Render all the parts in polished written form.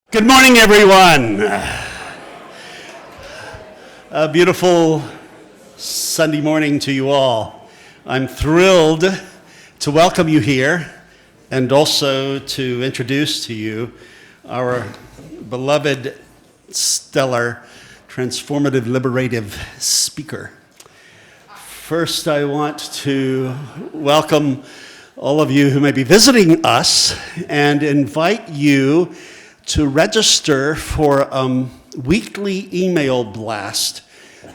Good morning, everyone. A beautiful Sunday morning to you all. I'm thrilled to welcome you here and also to introduce to you our beloved, stellar, transformative, liberative speaker. First, I want to welcome all of you who may be visiting us and invite you to register for a weekly email blast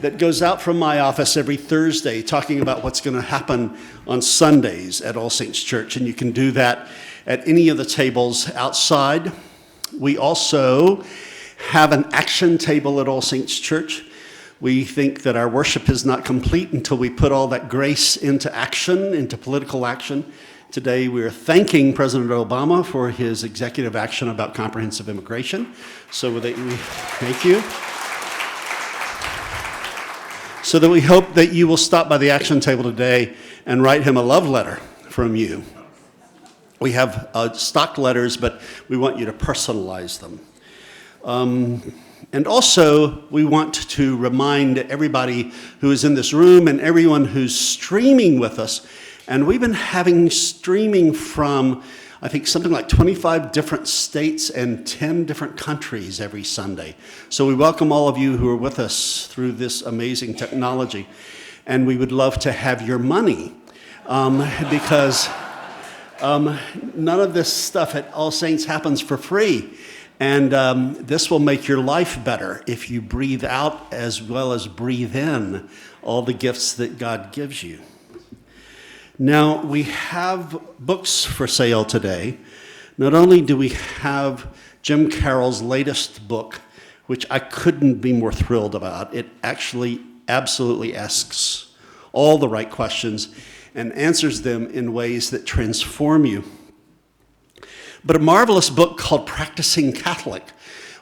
that goes out from my office every Thursday talking about what's going to happen on Sundays at All Saints Church. And you can do that at any of the tables outside. We also have an action table at All Saints Church. We think that our worship is not complete until we put all that grace into action, into political action. Today we are thanking President Obama for his executive action about comprehensive immigration. So we thank you. So that we hope that you will stop by the action table today and write him a love letter from you. We have stock letters, but we want you to personalize them. And also, we want to remind everybody who is in this room and everyone who's streaming with us. And we've been having streaming from, I think, something like 25 different states and 10 different countries every Sunday. So we welcome all of you who are with us through this amazing technology. And we would love to have your money because none of this stuff at All Saints happens for free. And this will make your life better if you breathe out as well as breathe in all the gifts that God gives you. Now, we have books for sale today. Not only do we have Jim Carroll's latest book, which I couldn't be more thrilled about. It actually absolutely asks all the right questions and answers them in ways that transform you. But a marvelous book called Practicing Catholic,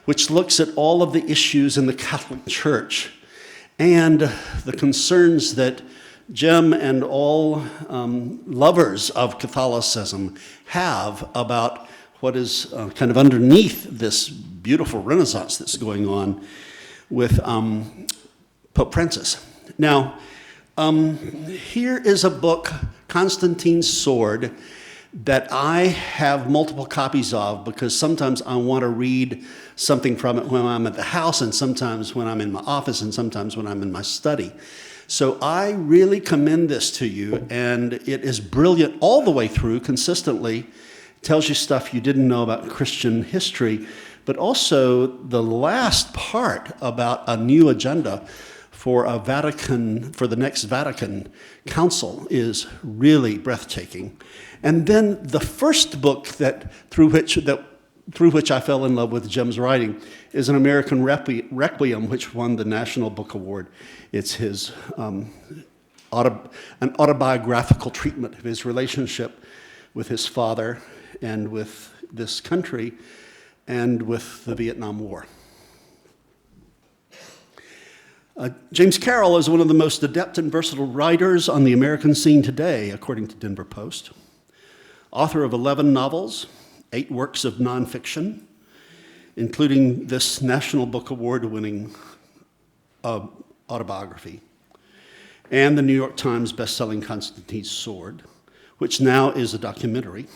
which looks at all of the issues in the Catholic Church and the concerns that Jim and all lovers of Catholicism have about what is kind of underneath this beautiful renaissance that's going on with Pope Francis. Now, here is a book, Constantine's Sword, that I have multiple copies of because sometimes I want to read something from it when I'm at the house and sometimes when I'm in my office and sometimes when I'm in my study. So I really commend this to you, and it is brilliant all the way through, consistently. It tells you stuff you didn't know about Christian history, but also the last part about a new agenda for the next Vatican Council is really breathtaking. And then the first book through which I fell in love with Jim's writing is An American Requiem, which won the National Book Award. It's his an autobiographical treatment of his relationship with his father and with this country and with the Vietnam War. James Carroll is one of the most adept and versatile writers on the American scene today, according to Denver Post. Author of 11 novels, 8 works of nonfiction, including this National Book Award-winning autobiography, and the New York Times bestselling Constantine's Sword, which now is a documentary.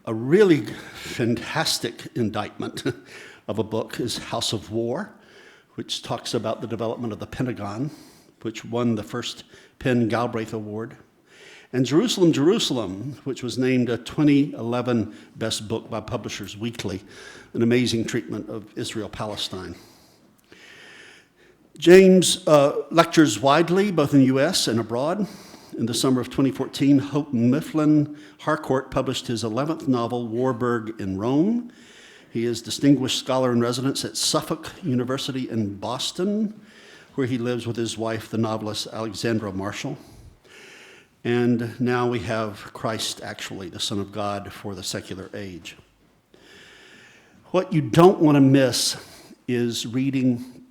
A really fantastic indictment of a book is House of War, which talks about the development of the Pentagon, which won the first Penn Galbraith Award. And Jerusalem, Jerusalem, which was named a 2011 Best Book by Publishers Weekly, an amazing treatment of Israel-Palestine. James lectures widely, both in the U.S. and abroad. In the summer of 2014, Hope Mifflin Harcourt published his 11th novel, Warburg in Rome. He is Distinguished Scholar in Residence at Suffolk University in Boston, where he lives with his wife, the novelist Alexandra Marshall. And now we have Christ, actually, the Son of God for the secular age. What you don't want to miss is reading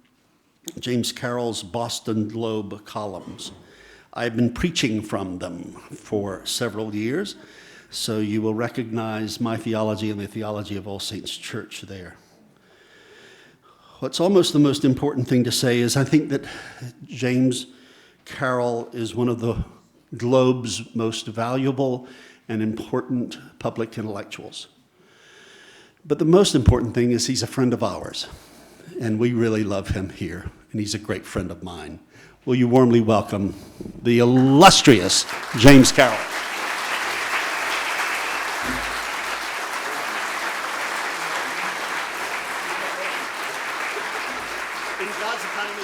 James Carroll's Boston Globe columns. I've been preaching from them for several years. So you will recognize my theology and the theology of All Saints Church there. What's almost the most important thing to say is I think that James Carroll is one of the globe's most valuable and important public intellectuals. But the most important thing is he's a friend of ours, and we really love him here, and he's a great friend of mine. Will you warmly welcome the illustrious James Carroll? In God's economy,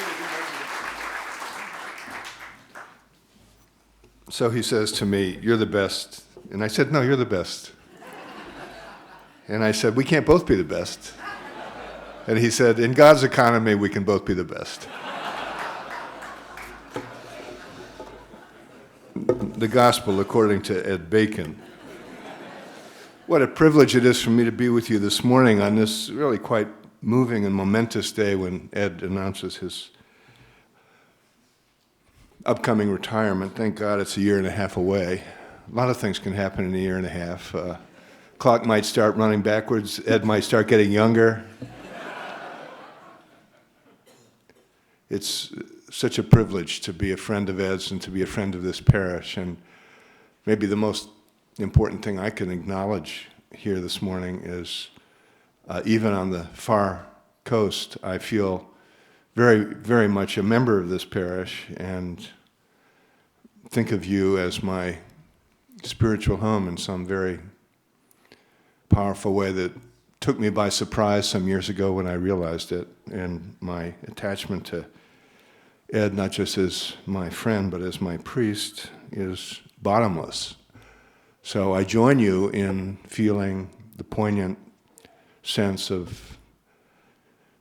So he says to me, "You're the best." And I said, "No, you're the best." And I said, "We can't both be the best." And he said, "In God's economy, we can both be the best." The Gospel according to Ed Bacon. What a privilege it is for me to be with you this morning on this really quite moving and momentous day when Ed announces his upcoming retirement. Thank God it's a year and a half away. A lot of things can happen in a year and a half. Clock might start running backwards. Ed might start getting younger. It's such a privilege to be a friend of Ed's and to be a friend of this parish. And maybe the most important thing I can acknowledge here this morning is even on the far coast, I feel very, very much a member of this parish and think of you as my spiritual home in some very powerful way that took me by surprise some years ago when I realized it. And my attachment to Ed, not just as my friend, but as my priest, is bottomless. So I join you in feeling the poignant sense of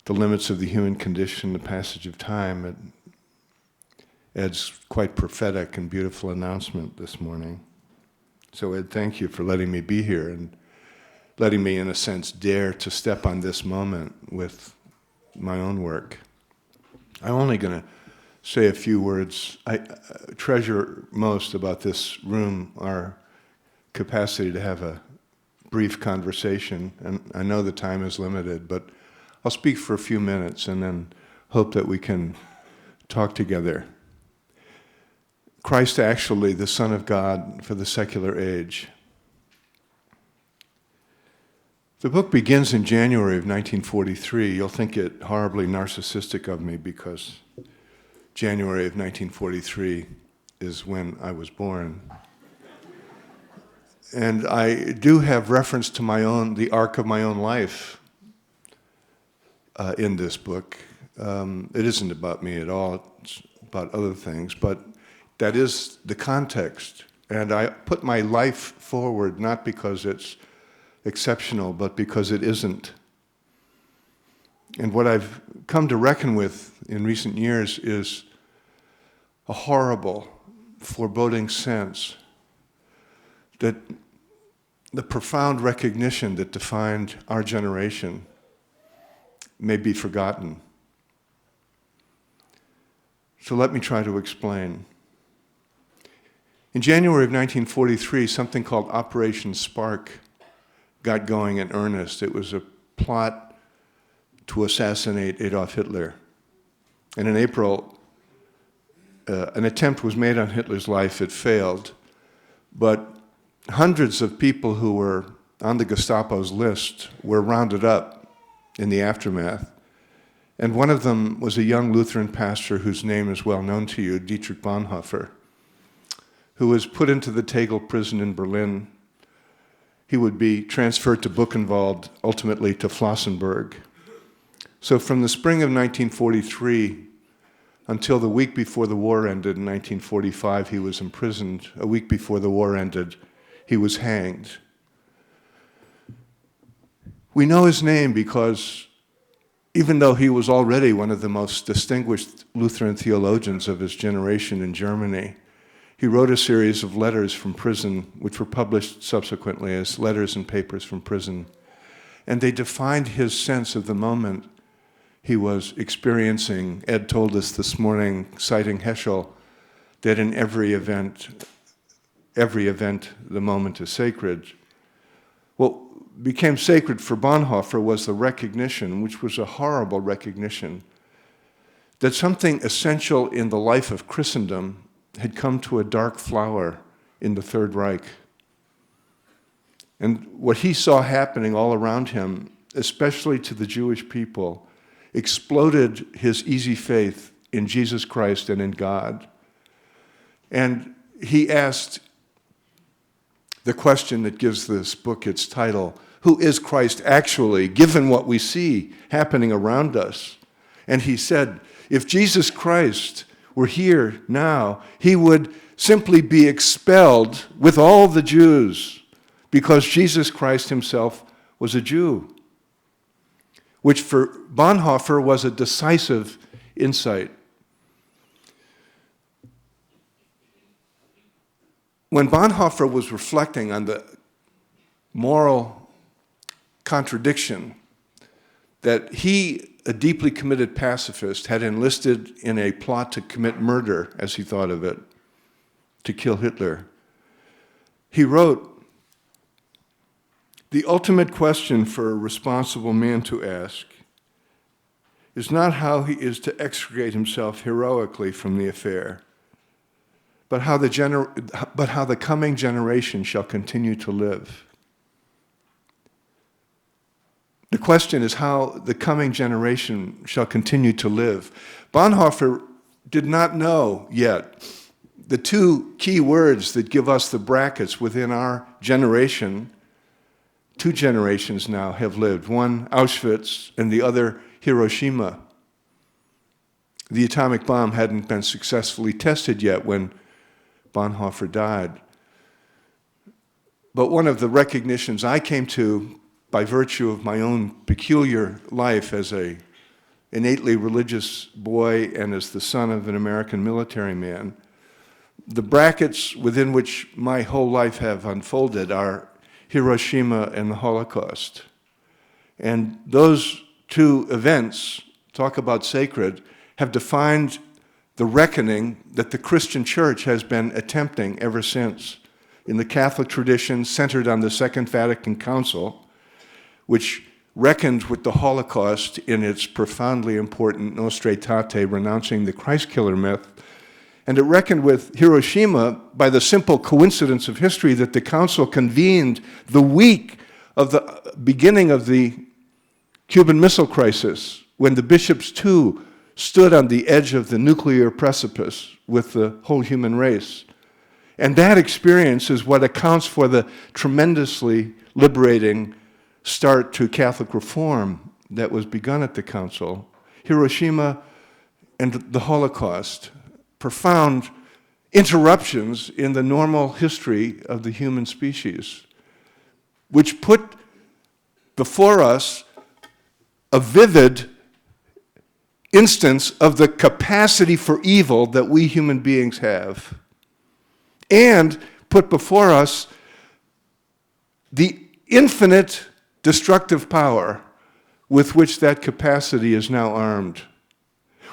the limits of the human condition, the passage of time. And Ed's quite prophetic and beautiful announcement this morning. So Ed, thank you for letting me be here and letting me, in a sense, dare to step on this moment with my own work. I'm only going to say a few words. I treasure most about this room our capacity to have a brief conversation, and I know the time is limited, but I'll speak for a few minutes and then hope that we can talk together. Christ actually, the Son of God for the secular age. The book begins in January of 1943. You'll think it horribly narcissistic of me because January of 1943 is when I was born. And I do have reference to the arc of my own life in this book. It isn't about me at all, it's about other things, but that is the context. And I put my life forward not because it's exceptional, but because it isn't. And what I've come to reckon with in recent years is a horrible, foreboding sense that the profound recognition that defined our generation may be forgotten. So let me try to explain. In January of 1943, something called Operation Spark got going in earnest. It was a plot to assassinate Adolf Hitler. And in April, an attempt was made on Hitler's life. It failed. But hundreds of people who were on the Gestapo's list were rounded up in the aftermath. And one of them was a young Lutheran pastor whose name is well known to you, Dietrich Bonhoeffer, who was put into the Tegel prison in Berlin. He would be transferred to Buchenwald, ultimately to Flossenburg. So from the spring of 1943 until the week before the war ended in 1945, he was imprisoned. A week before the war ended, he was hanged. We know his name because even though he was already one of the most distinguished Lutheran theologians of his generation in Germany, he wrote a series of letters from prison, which were published subsequently as Letters and Papers from Prison. And they defined his sense of the moment he was experiencing. Ed told us this morning, citing Heschel, that in every event, every event, the moment is sacred. What became sacred for Bonhoeffer was the recognition, which was a horrible recognition, that something essential in the life of Christendom had come to a dark flower in the Third Reich. And what he saw happening all around him, especially to the Jewish people, exploded his easy faith in Jesus Christ and in God. And he asked the question that gives this book its title, who is Christ actually, given what we see happening around us? And he said, if Jesus Christ were here now, he would simply be expelled with all the Jews because Jesus Christ himself was a Jew, which for Bonhoeffer was a decisive insight. When Bonhoeffer was reflecting on the moral contradiction that he, a deeply committed pacifist, had enlisted in a plot to commit murder, as he thought of it, to kill Hitler, he wrote, the ultimate question for a responsible man to ask is not how he is to extricate himself heroically from the affair, but how the coming generation shall continue to live. The question is how the coming generation shall continue to live. Bonhoeffer did not know yet the two key words that give us the brackets within our generation. Two generations now have lived, one Auschwitz and the other Hiroshima. The atomic bomb hadn't been successfully tested yet when Bonhoeffer died. But one of the recognitions I came to by virtue of my own peculiar life as an innately religious boy and as the son of an American military man, the brackets within which my whole life have unfolded are Hiroshima and the Holocaust. And those two events, talk about sacred, have defined the reckoning that the Christian church has been attempting ever since. In the Catholic tradition centered on the Second Vatican Council, which reckoned with the Holocaust in its profoundly important Nostra Aetate, renouncing the Christ killer myth, and it reckoned with Hiroshima by the simple coincidence of history that the council convened the week of the beginning of the Cuban Missile Crisis, when the bishops too stood on the edge of the nuclear precipice with the whole human race. And that experience is what accounts for the tremendously liberating start to Catholic reform that was begun at the council. Hiroshima and the Holocaust, profound interruptions in the normal history of the human species, which put before us a vivid instance of the capacity for evil that we human beings have, and put before us the infinite destructive power with which that capacity is now armed,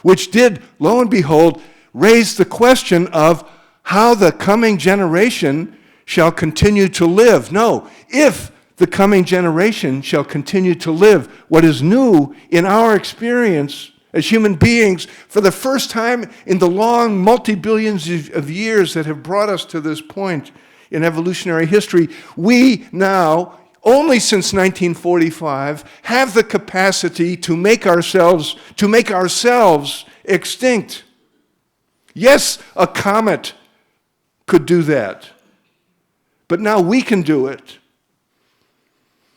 which did, lo and behold, raise the question of how the coming generation shall continue to live. No, if the coming generation shall continue to live. What is new in our experience as human beings, for the first time in the long multi-billions of years that have brought us to this point in evolutionary history, we now, only since 1945, have the capacity to make ourselves extinct. Yes, a comet could do that, but now we can do it.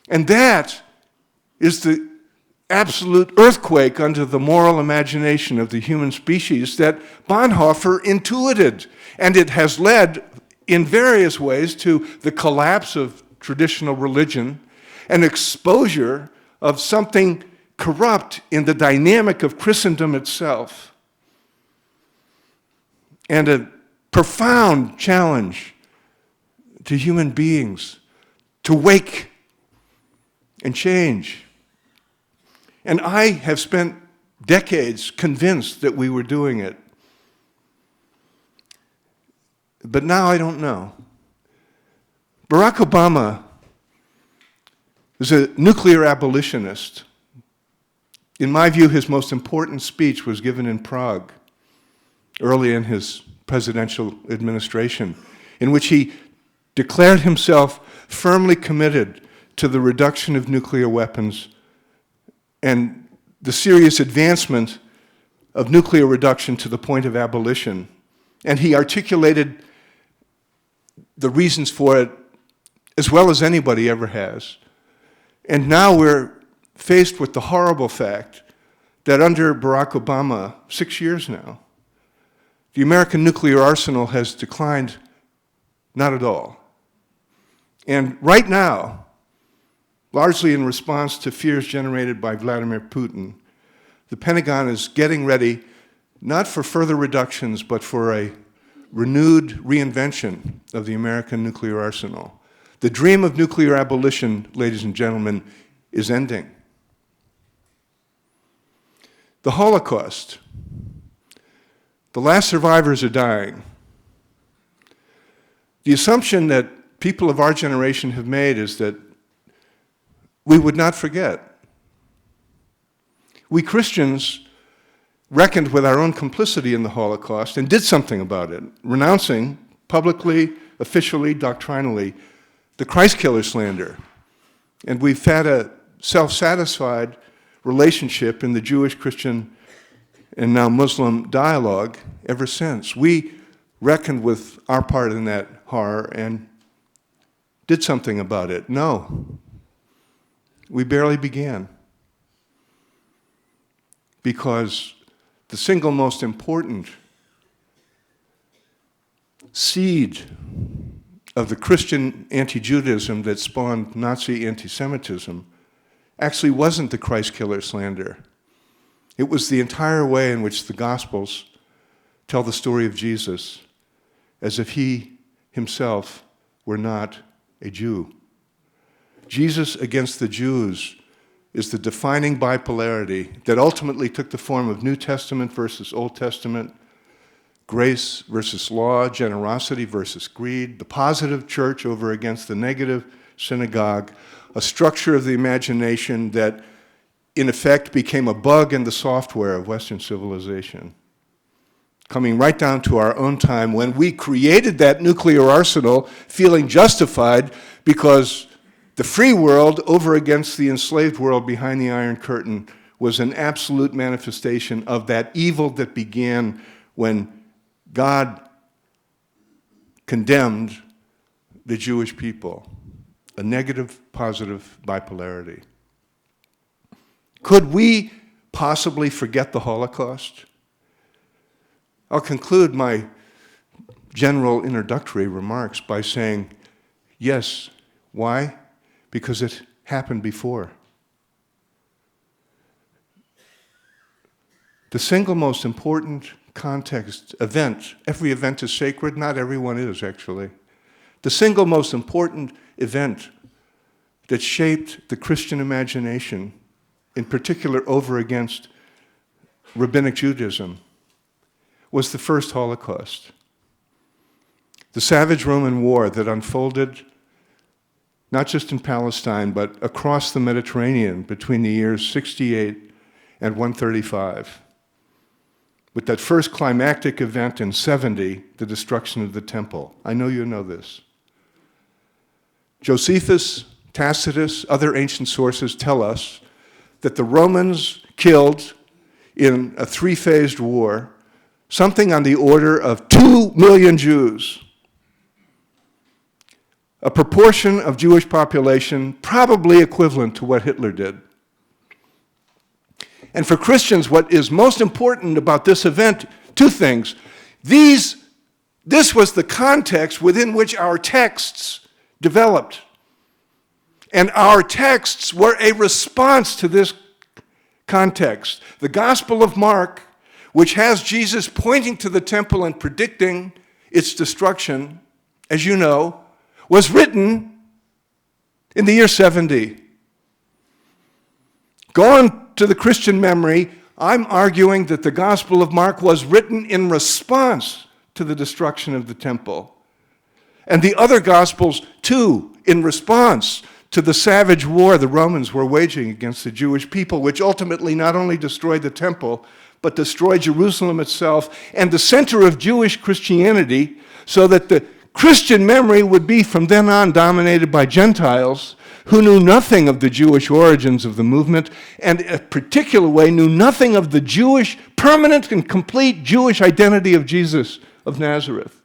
And that is the absolute earthquake under the moral imagination of the human species that Bonhoeffer intuited. And it has led in various ways to the collapse of traditional religion, an exposure of something corrupt in the dynamic of Christendom itself, and a profound challenge to human beings to wake and change. And I have spent decades convinced that we were doing it. But now I don't know. Barack Obama is a nuclear abolitionist. In my view, his most important speech was given in Prague early in his presidential administration, in which he declared himself firmly committed to the reduction of nuclear weapons and the serious advancement of nuclear reduction to the point of abolition. And he articulated the reasons for it as well as anybody ever has. And now we're faced with the horrible fact that under Barack Obama, 6 years now, the American nuclear arsenal has declined not at all. And right now, largely in response to fears generated by Vladimir Putin, the Pentagon is getting ready not for further reductions, but for a renewed reinvention of the American nuclear arsenal. The dream of nuclear abolition, ladies and gentlemen, is ending. The Holocaust, the last survivors are dying. The assumption that people of our generation have made is that we would not forget. We Christians reckoned with our own complicity in the Holocaust and did something about it, renouncing publicly, officially, doctrinally, the Christ killer slander. And we've had a self-satisfied relationship in the Jewish, Christian, and now Muslim dialogue ever since. We reckoned with our part in that horror and did something about it. No, we barely began. Because the single most important seed of the Christian anti-Judaism that spawned Nazi anti-Semitism actually wasn't the Christ killer slander. It was the entire way in which the Gospels tell the story of Jesus as if he himself were not a Jew. Jesus against the Jews is the defining bipolarity that ultimately took the form of New Testament versus Old Testament, grace versus law, generosity versus greed, the positive church over against the negative synagogue, a structure of the imagination that in effect became a bug in the software of Western civilization. Coming right down to our own time when we created that nuclear arsenal feeling justified because the free world over against the enslaved world behind the Iron Curtain was an absolute manifestation of that evil that began when God condemned the Jewish people, a negative-positive bipolarity. Could we possibly forget the Holocaust? I'll conclude my general introductory remarks by saying, yes. Why? Because it happened before. The single most important context, event, every event is sacred, not everyone is actually. The single most important event that shaped the Christian imagination, in particular over against rabbinic Judaism, was the first Holocaust. The savage Roman war that unfolded not just in Palestine, but across the Mediterranean between the years 68 and 135. With that first climactic event in 70, the destruction of the temple. I know you know this. Josephus, Tacitus, other ancient sources tell us that the Romans killed in a three-phased war something on the order of 2 million Jews. A proportion of Jewish population probably equivalent to what Hitler did. And for Christians, what is most important about this event, two things. This was the context within which our texts developed. And our texts were a response to this context. The Gospel of Mark, which has Jesus pointing to the temple and predicting its destruction, as you know, was written in the year 70. Gone to the Christian memory, I'm arguing that the Gospel of Mark was written in response to the destruction of the temple. And the other Gospels Two, in response to the savage war the Romans were waging against the Jewish people, which ultimately not only destroyed the temple, but destroyed Jerusalem itself and the center of Jewish Christianity, so that the Christian memory would be from then on dominated by Gentiles who knew nothing of the Jewish origins of the movement, and in a particular way knew nothing of the Jewish, permanent and complete Jewish identity of Jesus of Nazareth,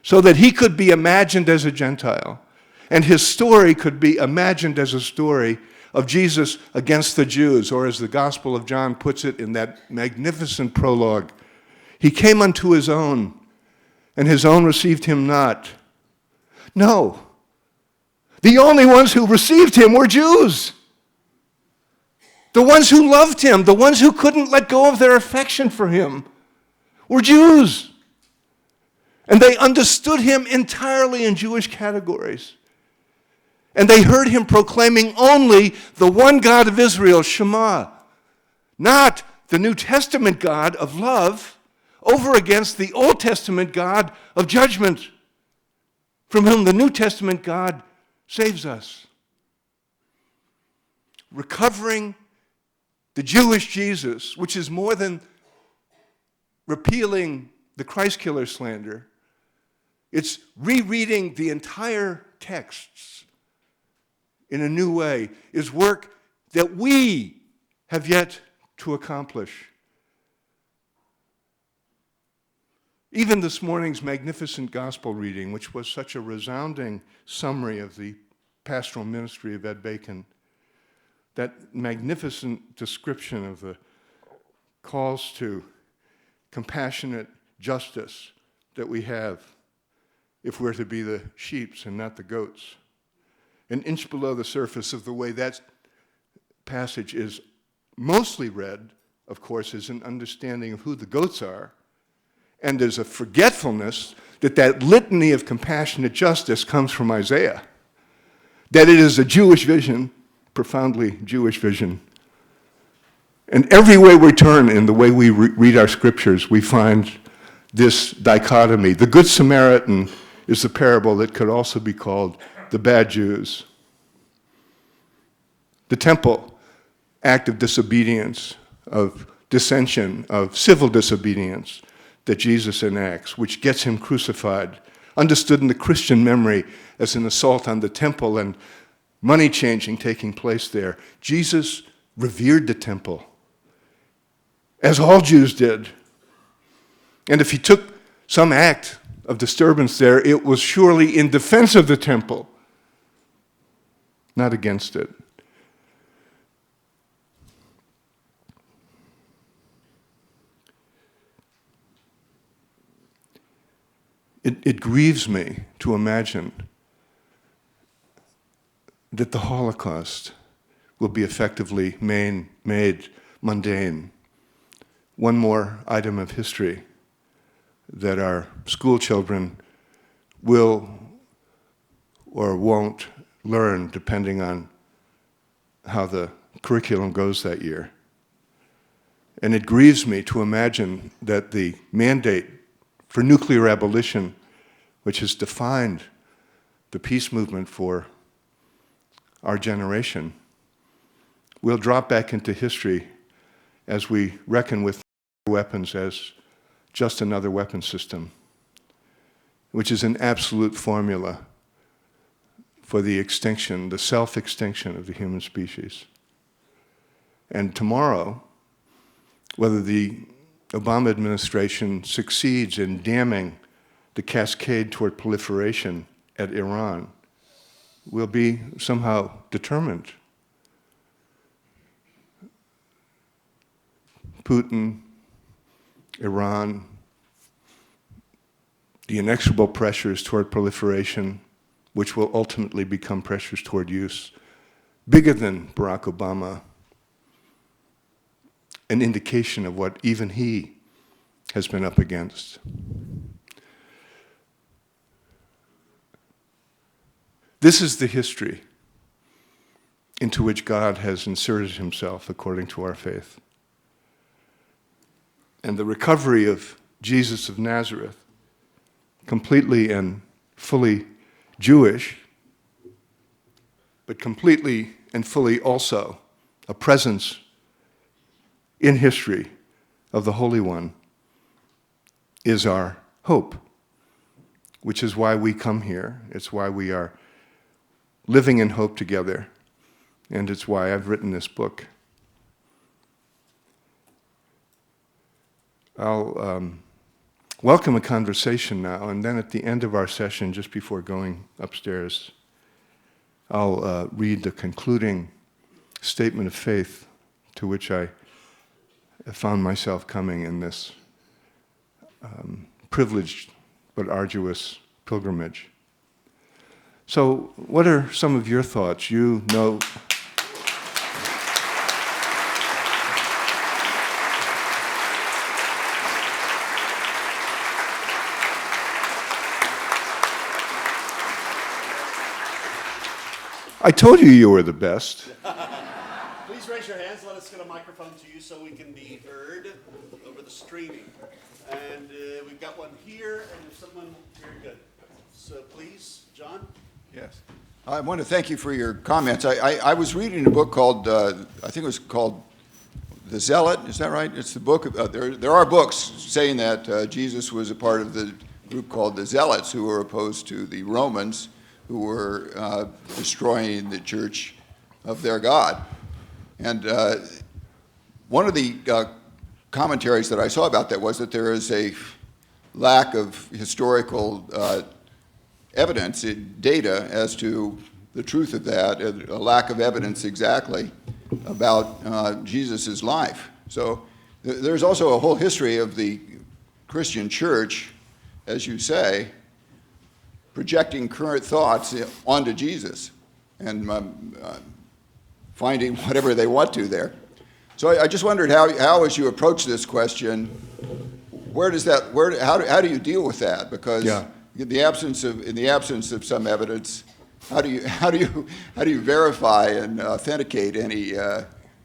so that he could be imagined as a Gentile, and his story could be imagined as a story of Jesus against the Jews, or as the Gospel of John puts it in that magnificent prologue, he came unto his own, and his own received him not. No. The only ones who received him were Jews. The ones who loved him, the ones who couldn't let go of their affection for him, were Jews. And they understood him entirely in Jewish categories. And they heard him proclaiming only the one God of Israel, Shema, not the New Testament God of love over against the Old Testament God of judgment, from whom the New Testament God saves us. Recovering the Jewish Jesus, which is more than repealing the Christ killer slander, it's rereading the entire texts in a new way, is work that we have yet to accomplish. Even this morning's magnificent gospel reading, which was such a resounding summary of the pastoral ministry of Ed Bacon, that magnificent description of the calls to compassionate justice that we have if we're to be the sheep and not the goats. An inch below the surface of the way that passage is mostly read, of course, is an understanding of who the goats are. And there's a forgetfulness that that litany of compassionate justice comes from Isaiah. That it is a Jewish vision, profoundly Jewish vision. And every way we turn in the way we read our scriptures, we find this dichotomy. The Good Samaritan is the parable that could also be called the bad Jews. The temple, act of disobedience, of dissension, of civil disobedience that Jesus enacts, which gets him crucified, understood in the Christian memory as an assault on the temple and money changing taking place there. Jesus revered the temple, as all Jews did. And if he took some act of disturbance there, it was surely in defense of the temple, not against it. It grieves me to imagine that the Holocaust will be effectively made mundane. One more item of history that our school children will or won't learn depending on how the curriculum goes that year. And it grieves me to imagine that the mandate for nuclear abolition, which has defined the peace movement for our generation, will drop back into history as we reckon with weapons as just another weapon system, which is an absolute formula for the extinction, the self-extinction of the human species. And tomorrow, whether the Obama administration succeeds in damming the cascade toward proliferation at Iran will be somehow determined. Putin, Iran, the inexorable pressures toward proliferation, which will ultimately become pressures toward use, bigger than Barack Obama, an indication of what even he has been up against. This is the history into which God has inserted himself according to our faith. And the recovery of Jesus of Nazareth, completely and fully Jewish, but completely and fully also a presence in history of the Holy One, is our hope, which is why we come here. It's why we are living in hope together, and it's why I've written this book. I'll welcome a conversation now, and then at the end of our session, just before going upstairs, I'll read the concluding statement of faith to which I found myself coming in this privileged but arduous pilgrimage. So, what are some of your thoughts? You know, I told you were the best. Please raise your hands. Let us get a microphone to you so we can be heard over the streaming. And we've got one here, and there's someone very good. So please, John. Yes. I want to thank you for your comments. I was reading a book called, I think it was called The Zealot. Is that right? It's the book. There are books saying that Jesus was a part of the group called the Zealots, who were opposed to the Romans, who were destroying the church of their God. And one of the commentaries that I saw about that was that there is a lack of historical evidence, data, as to the truth of that, a lack of evidence exactly about Jesus' life. So there's also a whole history of the Christian church, as you say, projecting current thoughts onto Jesus and finding whatever they want to there. So I just wondered how as you approach this question, how do you deal with that? Because in the absence of some evidence, how do you verify and authenticate any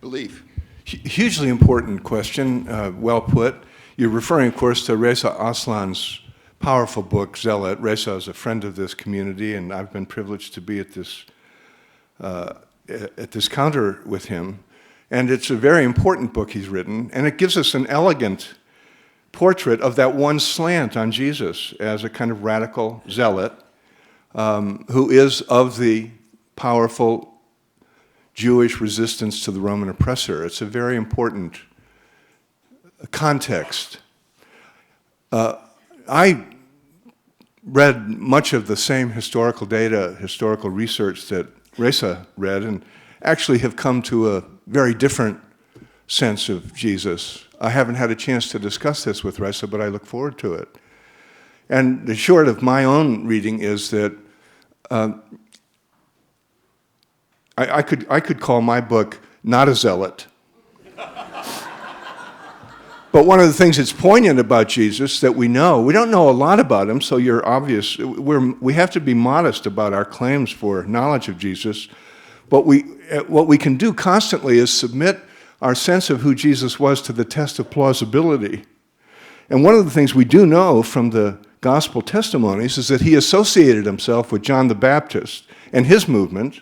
belief? Hugely important question, well put. You're referring, of course, to Reza Aslan's powerful book, Zealot. Reza is a friend of this community, and I've been privileged to be at this counter with him. And it's a very important book he's written, and it gives us an elegant portrait of that one slant on Jesus as a kind of radical zealot who is of the powerful Jewish resistance to the Roman oppressor. It's a very important context. I read much of the same historical data, historical research that Reza read, and actually have come to a very different sense of Jesus. I haven't had a chance to discuss this with Reza, but I look forward to it. And the short of my own reading is that I could call my book not a zealot. But one of the things that's poignant about Jesus that we don't know a lot about him, so you're obvious. We have to be modest about our claims for knowledge of Jesus. But what we can do constantly is submit our sense of who Jesus was to the test of plausibility. And one of the things we do know from the gospel testimonies is that he associated himself with John the Baptist and his movement.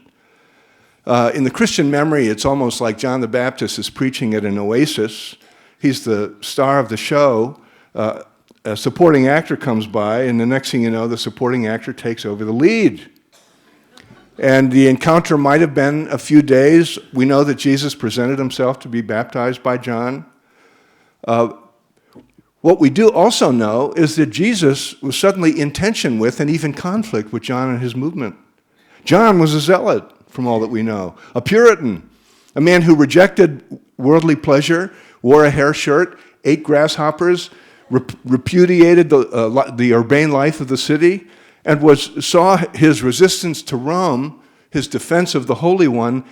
In the Christian memory, it's almost like John the Baptist is preaching at an oasis. He's the star of the show. A supporting actor comes by, and the next thing you know, the supporting actor takes over the lead. And the encounter might have been a few days. We know that Jesus presented himself to be baptized by John. What we do also know is that Jesus was suddenly in tension with and even conflict with John and his movement. John was a zealot, from all that we know, a Puritan, a man who rejected worldly pleasure, wore a hair shirt, ate grasshoppers, repudiated the urbane life of the city, and saw his resistance to Rome, his defense of the Holy One,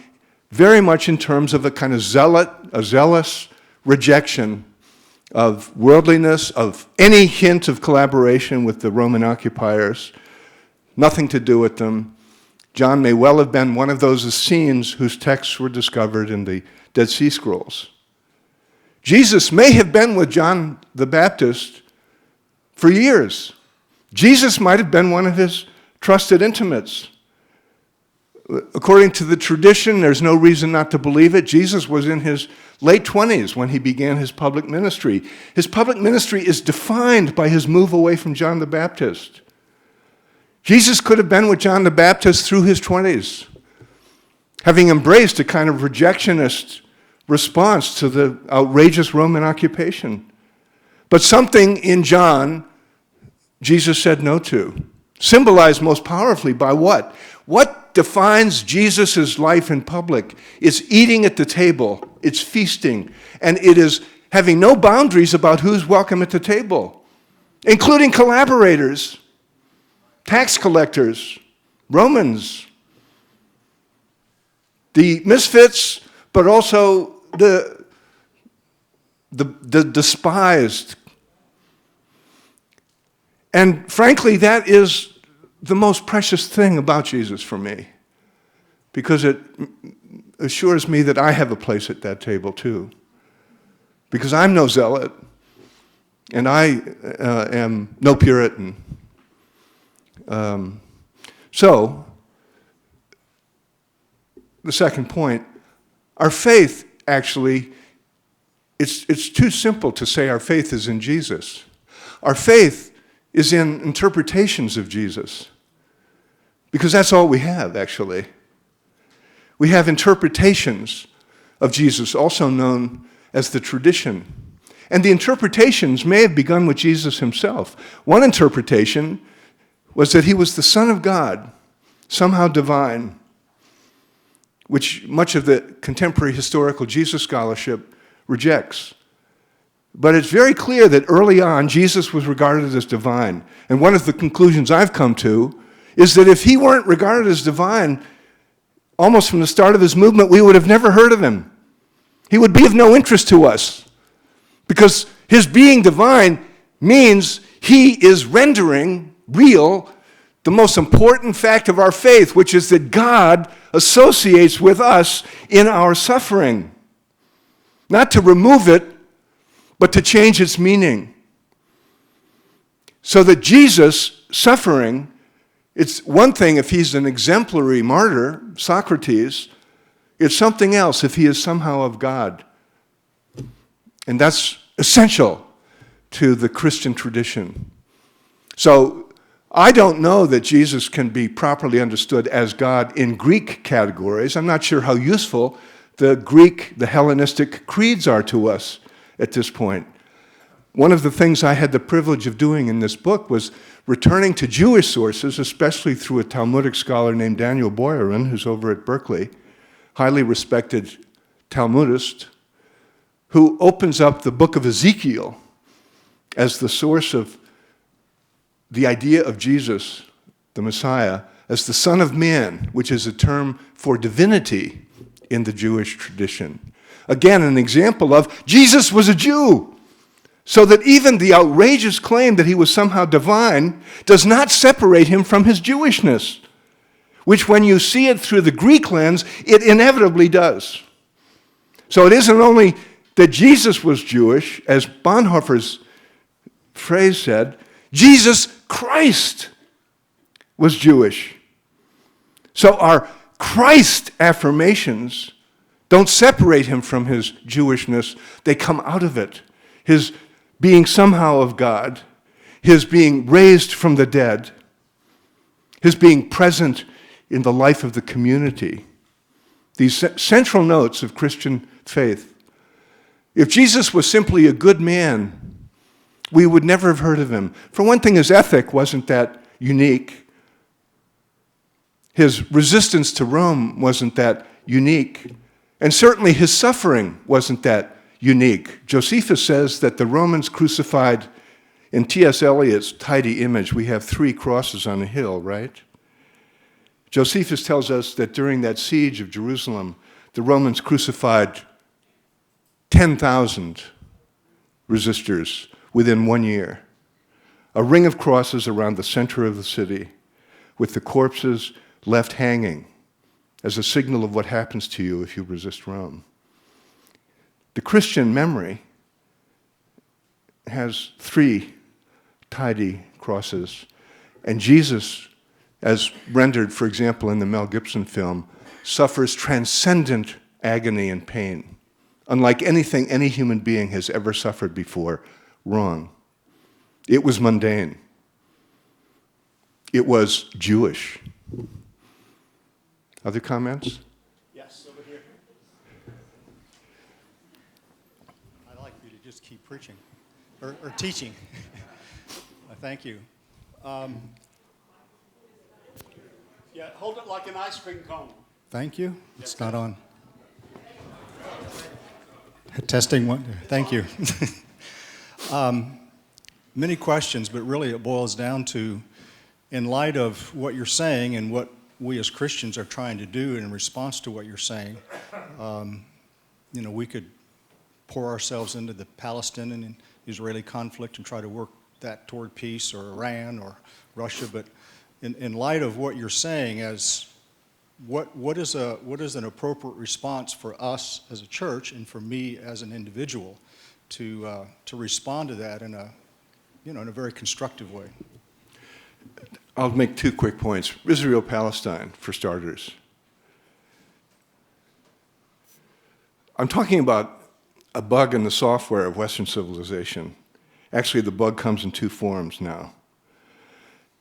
very much in terms of a kind of zealous rejection of worldliness, of any hint of collaboration with the Roman occupiers, nothing to do with them. John may well have been one of those Essenes whose texts were discovered in the Dead Sea Scrolls. Jesus may have been with John the Baptist for years. Jesus might have been one of his trusted intimates. According to the tradition, there's no reason not to believe it. Jesus was in his late 20s when he began his public ministry. His public ministry is defined by his move away from John the Baptist. Jesus could have been with John the Baptist through his 20s, having embraced a kind of rejectionist response to the outrageous Roman occupation. But something in John, Jesus said no to, symbolized most powerfully by what? What defines Jesus' life in public is eating at the table, it's feasting, and it is having no boundaries about who's welcome at the table, including collaborators, tax collectors, Romans, the misfits, but also the despised. And frankly, that is the most precious thing about Jesus for me, because it assures me that I have a place at that table too. Because I'm no zealot, and I am no Puritan. So, the second point, our faith actually, it's too simple to say our faith is in Jesus. Our faith is in interpretations of Jesus, because that's all we have, actually. We have interpretations of Jesus, also known as the tradition. And the interpretations may have begun with Jesus himself. One interpretation was that he was the Son of God, somehow divine, which much of the contemporary historical Jesus scholarship rejects. But it's very clear that early on, Jesus was regarded as divine. And one of the conclusions I've come to is that if he weren't regarded as divine, almost from the start of his movement, we would have never heard of him. He would be of no interest to us, because his being divine means he is rendering real the most important fact of our faith, which is that God associates with us in our suffering. Not to remove it, but to change its meaning. So that Jesus' suffering, it's one thing if he's an exemplary martyr, Socrates, it's something else if he is somehow of God. And that's essential to the Christian tradition. So I don't know that Jesus can be properly understood as God in Greek categories. I'm not sure how useful the Hellenistic creeds are to us at this point. One of the things I had the privilege of doing in this book was returning to Jewish sources, especially through a Talmudic scholar named Daniel Boyarin, who's over at Berkeley, highly respected Talmudist, who opens up the book of Ezekiel as the source of the idea of Jesus, the Messiah, as the Son of Man, which is a term for divinity in the Jewish tradition. Again, an example of Jesus was a Jew, so that even the outrageous claim that he was somehow divine does not separate him from his Jewishness, which when you see it through the Greek lens, it inevitably does. So it isn't only that Jesus was Jewish, as Bonhoeffer's phrase said, Jesus Christ was Jewish. So our Christ affirmations don't separate him from his Jewishness. They come out of it. His being somehow of God, his being raised from the dead, his being present in the life of the community. These central notes of Christian faith. If Jesus was simply a good man, we would never have heard of him. For one thing, his ethic wasn't that unique. His resistance to Rome wasn't that unique. And certainly his suffering wasn't that unique. Josephus says that the Romans crucified, in T.S. Eliot's tidy image, we have 3 crosses on a hill, right? Josephus tells us that during that siege of Jerusalem, the Romans crucified 10,000 resistors within 1 year. A ring of crosses around the center of the city, with the corpses left hanging as a signal of what happens to you if you resist Rome. The Christian memory has 3 tidy crosses, and Jesus as rendered, for example, in the Mel Gibson film, suffers transcendent agony and pain, unlike anything any human being has ever suffered before. Wrong. It was mundane. It was Jewish. Other comments? Yes, over here. I'd like you to just keep preaching, or teaching. Thank you. Yeah, hold it like an ice cream cone. Thank you. It's not on. Testing one. Thank you. Many questions, but really it boils down to, in light of what you're saying and what we as Christians are trying to do in response to what you're saying, we could pour ourselves into the Palestinian and Israeli conflict and try to work that toward peace, or Iran or Russia. But in light of what you're saying, as what is an appropriate response for us as a church and for me as an individual to respond to that in a very constructive way? I'll make 2 quick points. Israel-Palestine, for starters. I'm talking about a bug in the software of Western civilization. Actually, the bug comes in 2 forms now.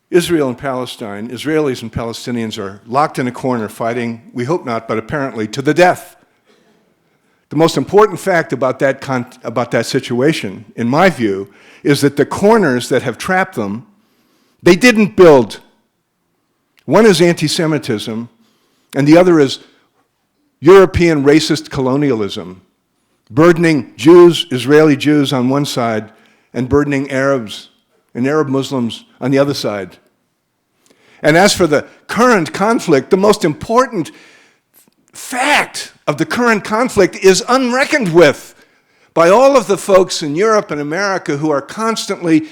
Israel and Palestine, Israelis and Palestinians are locked in a corner fighting, we hope not, but apparently to the death. The most important fact about that situation, in my view, is that the corners that have trapped them, they didn't build. One is anti-Semitism, and the other is European racist colonialism, burdening Jews, Israeli Jews on one side, and burdening Arabs and Arab Muslims on the other side. And as for the current conflict, the most important fact of the current conflict is unreckoned with by all of the folks in Europe and America who are constantly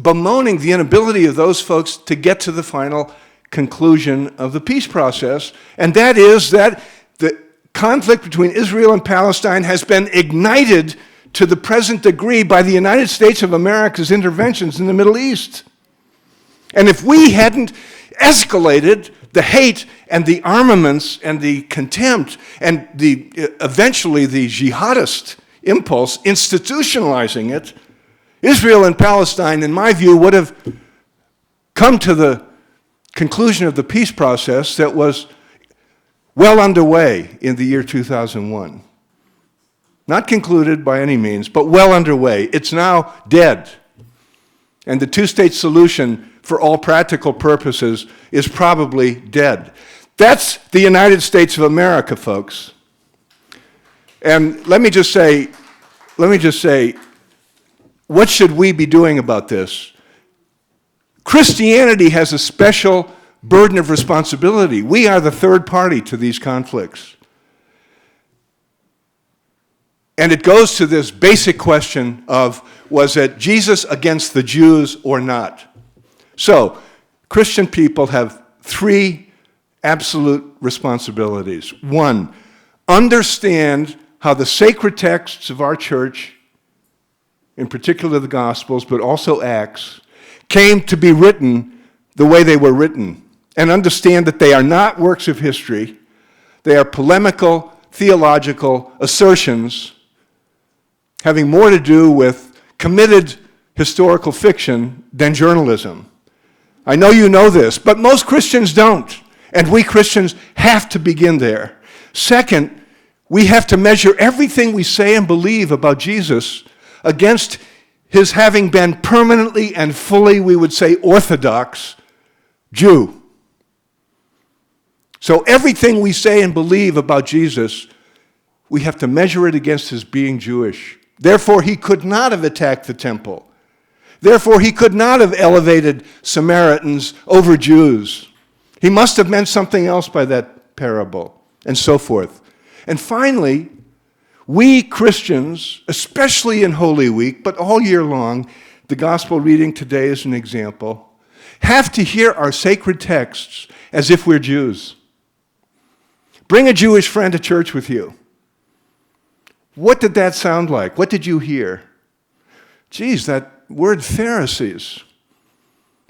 bemoaning the inability of those folks to get to the final conclusion of the peace process, and that is that the conflict between Israel and Palestine has been ignited to the present degree by the United States of America's interventions in the Middle East. And if we hadn't escalated the hate and the armaments and the contempt and eventually the jihadist impulse, institutionalizing it, Israel and Palestine, in my view, would have come to the conclusion of the peace process that was well underway in the year 2001. Not concluded by any means, but well underway. It's now dead. And the 2-state solution, for all practical purposes, is probably dead. That's the United States of America, folks. And let me just say, what should we be doing about this? Christianity has a special burden of responsibility. We are the third party to these conflicts. And it goes to this basic question of, was it Jesus against the Jews or not? So, Christian people have 3 absolute responsibilities. 1, understand how the sacred texts of our church, in particular the Gospels, but also Acts, came to be written the way they were written, and understand that they are not works of history. They are polemical, theological assertions having more to do with committed historical fiction than journalism. I know you know this, but most Christians don't, and we Christians have to begin there. Second, we have to measure everything we say and believe about Jesus against his having been permanently and fully, we would say, Orthodox Jew. So everything we say and believe about Jesus, we have to measure it against his being Jewish. Therefore, he could not have attacked the temple. Therefore, he could not have elevated Samaritans over Jews. He must have meant something else by that parable, and so forth. And finally, we Christians, especially in Holy Week, but all year long, the gospel reading today is an example, have to hear our sacred texts as if we're Jews. Bring a Jewish friend to church with you. What did that sound like? What did you hear? Geez, that word Pharisees.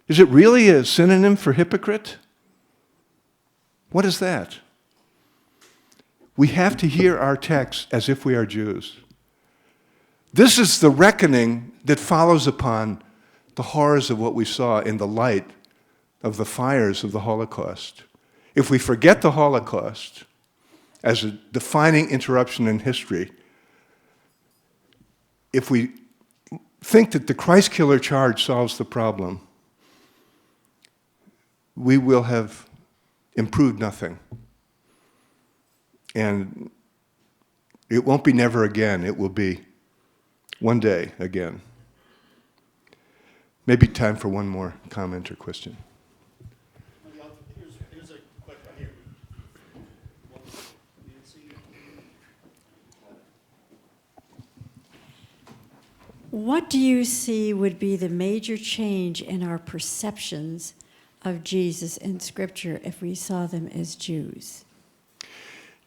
Is it really a synonym for hypocrite? What is that? We have to hear our text as if we are Jews. This is the reckoning that follows upon the horrors of what we saw in the light of the fires of the Holocaust. If we forget the Holocaust as a defining interruption in history, if we think that the Christ killer charge solves the problem, we will have improved nothing. And it won't be never again. It will be one day again. Maybe time for one more comment or question. Here's a question right here. What do you see would be the major change in our perceptions of Jesus in Scripture if we saw them as Jews?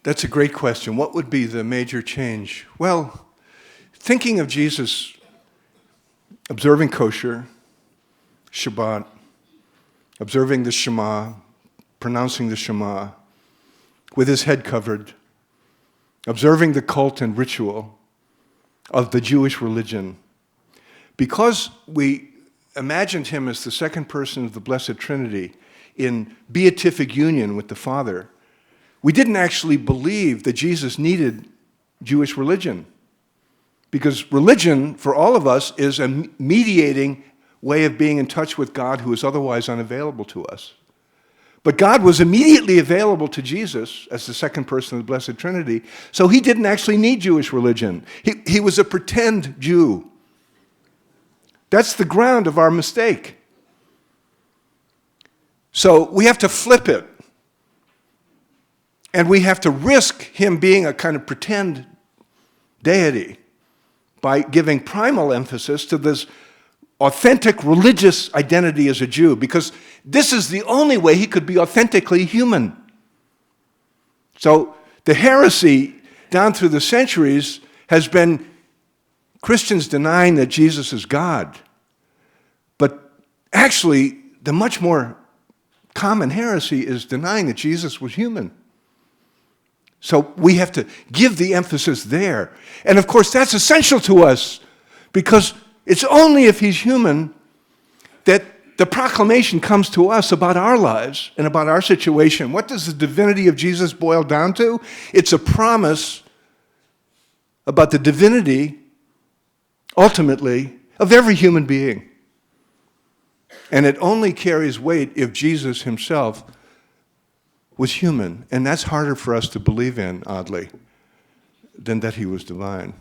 That's a great question. What would be the major change? Well, thinking of Jesus observing kosher, Shabbat, observing the Shema, pronouncing the Shema, with his head covered, observing the cult and ritual of the Jewish religion. Because we imagined him as the second person of the Blessed Trinity in beatific union with the Father, we didn't actually believe that Jesus needed Jewish religion. Because religion, for all of us, is a mediating way of being in touch with God who is otherwise unavailable to us. But God was immediately available to Jesus as the second person of the Blessed Trinity, so he didn't actually need Jewish religion. He was a pretend Jew. That's the ground of our mistake. So we have to flip it. And we have to risk him being a kind of pretend deity by giving primal emphasis to this authentic religious identity as a Jew, because this is the only way he could be authentically human. So the heresy down through the centuries has been Christians denying that Jesus is God. But actually, the much more common heresy is denying that Jesus was human. So we have to give the emphasis there. And of course, that's essential to us, because it's only if he's human that the proclamation comes to us about our lives and about our situation. What does the divinity of Jesus boil down to? It's a promise about the divinity, ultimately, of every human being. And it only carries weight if Jesus himself was human. And that's harder for us to believe in, oddly, than that he was divine.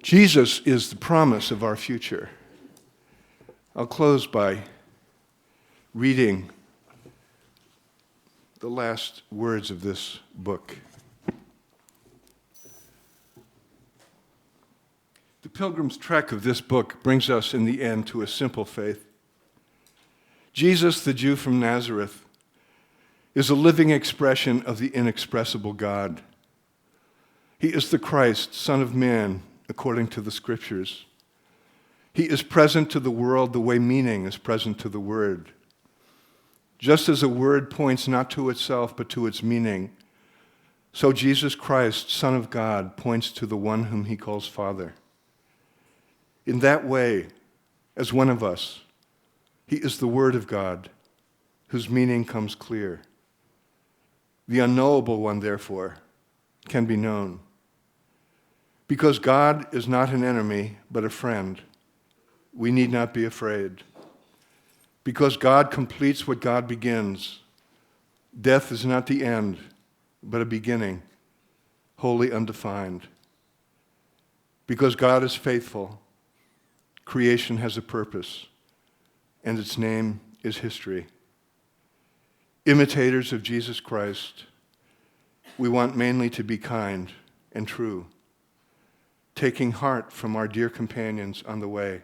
Jesus is the promise of our future. I'll close by reading the last words of this book. The pilgrim's trek of this book brings us in the end to a simple faith. Jesus, the Jew from Nazareth, is a living expression of the inexpressible God. He is the Christ, Son of Man, according to the Scriptures. He is present to the world the way meaning is present to the word. Just as a word points not to itself but to its meaning, so Jesus Christ, Son of God, points to the one whom he calls Father. In that way, as one of us, he is the Word of God, whose meaning comes clear. The unknowable one, therefore, can be known. Because God is not an enemy, but a friend, we need not be afraid. Because God completes what God begins, death is not the end, but a beginning, wholly undefined. Because God is faithful, creation has a purpose, and its name is history. Imitators of Jesus Christ, we want mainly to be kind and true, taking heart from our dear companions on the way.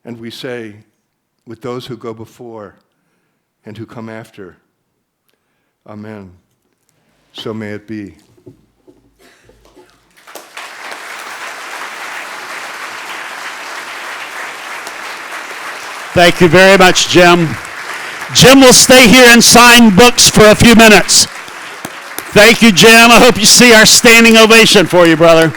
And we say, with those who go before and who come after, Amen. So may it be. Thank you very much, Jim. Jim will stay here and sign books for a few minutes. Thank you, Jim. I hope you see our standing ovation for you, brother.